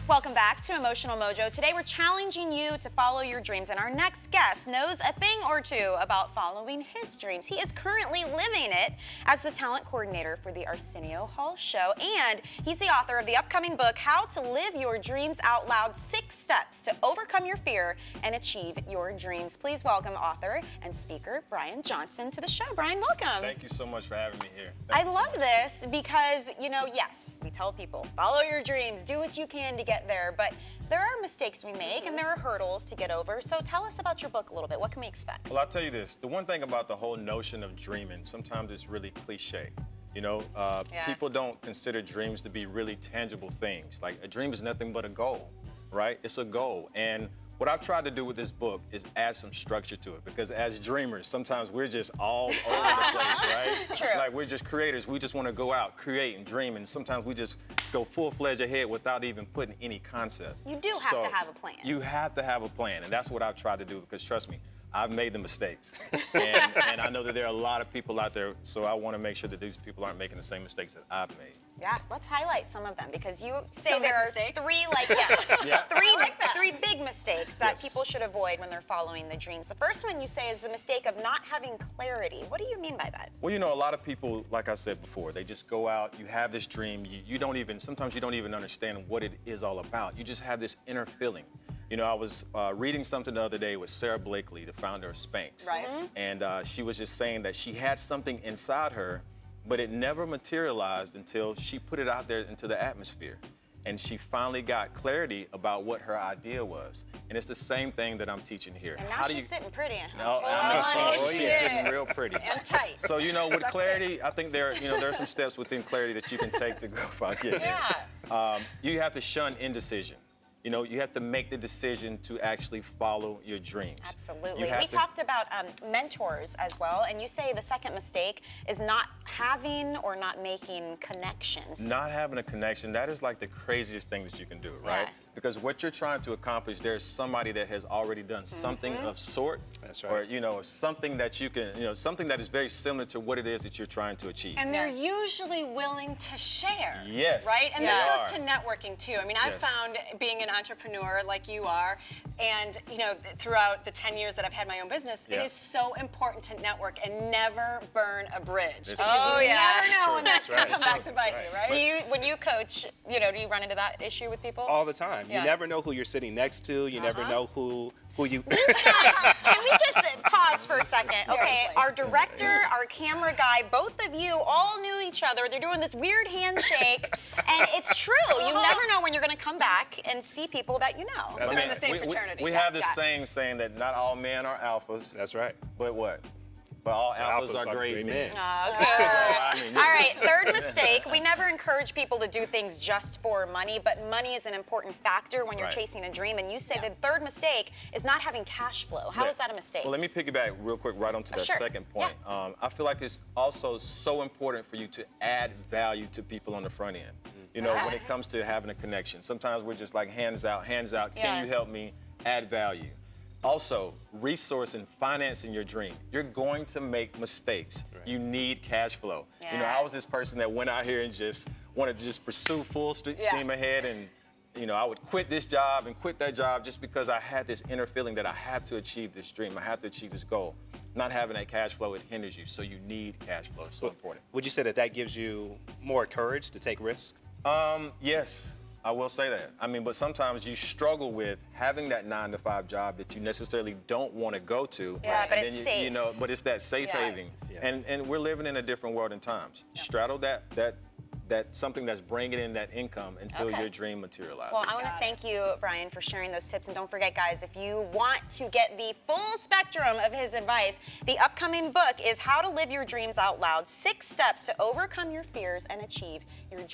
Welcome back to Emotional Mojo. Today we're challenging you to follow your dreams, and our next guest knows a thing or two about following his dreams. He is currently living it as the talent coordinator for the Arsenio Hall show, and he's the author of the upcoming book, How to Live Your Dreams Out Loud, 6 Steps to Overcome Your Fear and Achieve Your Dreams. Please welcome author and speaker Brian Johnson to the show. Brian, welcome. Thank you so much for having me here. I love this because, you know, yes, we tell people, follow your dreams, do what you can to get there, but there are mistakes we make and there are hurdles to get over. So tell us about your book a little bit. What can we expect? Well, I'll tell you this. The one thing about the whole notion of dreaming, sometimes it's really cliche. You know, people don't consider dreams to be really tangible things. Like a dream is nothing but a goal, right? It's a goal. And what I've tried to do with this book is add some structure to it, because as dreamers, sometimes we're just all over the place, right? True. Like we're just creators. We just want to go out, create, and dream, and sometimes we just go full-fledged ahead without even putting any concept. You do have to have a plan. You have to have a plan, and that's what I've tried to do, because trust me, I've made the mistakes. and I know that there are a lot of people out there, so I want to make sure that these people aren't making the same mistakes that I've made. Yeah, let's highlight some of them, because you say Some there are mistakes? three, three big mistakes that people should avoid when they're following the dreams. The first one you say is the mistake of not having clarity. What do you mean by that? Well, you know, a lot of people, like I said before, they just go out, you have this dream, you don't even, sometimes you don't even understand what it is all about. You just have this inner feeling. You know, I was reading something the other day with Sarah Blakely, the founder of Spanx. Right. And she was just saying that she had something inside her, but it never materialized until she put it out there into the atmosphere. And she finally got clarity about what her idea was. And it's the same thing that I'm teaching here. And now she's sitting pretty. No, I know she's sitting real pretty. And tight. So, you know, with clarity, I think there are some steps within clarity that you can take to go about getting there. You have to shun indecision. You know, you have to make the decision to actually follow your dreams. Absolutely. We talked about mentors as well, and you say the second mistake is not having or not making connections. Not having a connection, that is like the craziest thing that you can do, right? Yeah. Because what you're trying to accomplish, there's somebody that has already done something of sort. That's right. Or, you know, something that you can, you know, something that is very similar to what it is that you're trying to achieve. And they're usually willing to share. Yes. Right? And they this are. goes to networking too. I mean, I've found being an entrepreneur like you are, and you know, throughout the 10 years that I've had my own business, it is so important to network and never burn a bridge. This Because you never know when that's right. gonna come back to bite you, right? Do you, when you coach, you know, do you run into that issue with people? All the time. Yeah. You never know who you're sitting next to. You never know who you. Can we just pause for a second? Okay, Seriously. our director, our camera guy, both of you all knew each other. They're doing this weird handshake, and it's true. You never know when you're going to come back and see people that you know. That's We're in the same fraternity. We have this saying that not all men are alphas. That's right. But what? But all alphas are great men. Okay. I mean, All right, third mistake. We never encourage people to do things just for money, but money is an important factor when you're chasing a dream. And you say the third mistake is not having cash flow. How is that a mistake? Well, let me piggyback real quick right onto that second point. I feel like it's also so important for you to add value to people on the front end. You know, when it comes to having a connection. Sometimes we're just like hands out, can you help me add value? Also, resource and financing your dream. You're going to make mistakes. Right. You need cash flow. You know, I was this person that went out here and just wanted to just pursue full steam ahead, and you know, I would quit this job and quit that job just because I had this inner feeling that I have to achieve this dream, I have to achieve this goal. Not having that cash flow, it hinders you, so you need cash flow. It's so important. Would you say that gives you more courage to take risks? Yes. I will say that. I mean, but sometimes you struggle with having that 9-to-5 job that you necessarily don't want to go to. Yeah, but and it's then safe. You know, but it's that safe haven. Yeah. And we're living in a different world and times. Straddle that something that's bringing in that income until your dream materializes. Well, I want to thank you, Brian, for sharing those tips. And don't forget, guys, if you want to get the full spectrum of his advice, the upcoming book is How to Live Your Dreams Out Loud, 6 Steps to Overcome Your Fears and Achieve Your Dreams.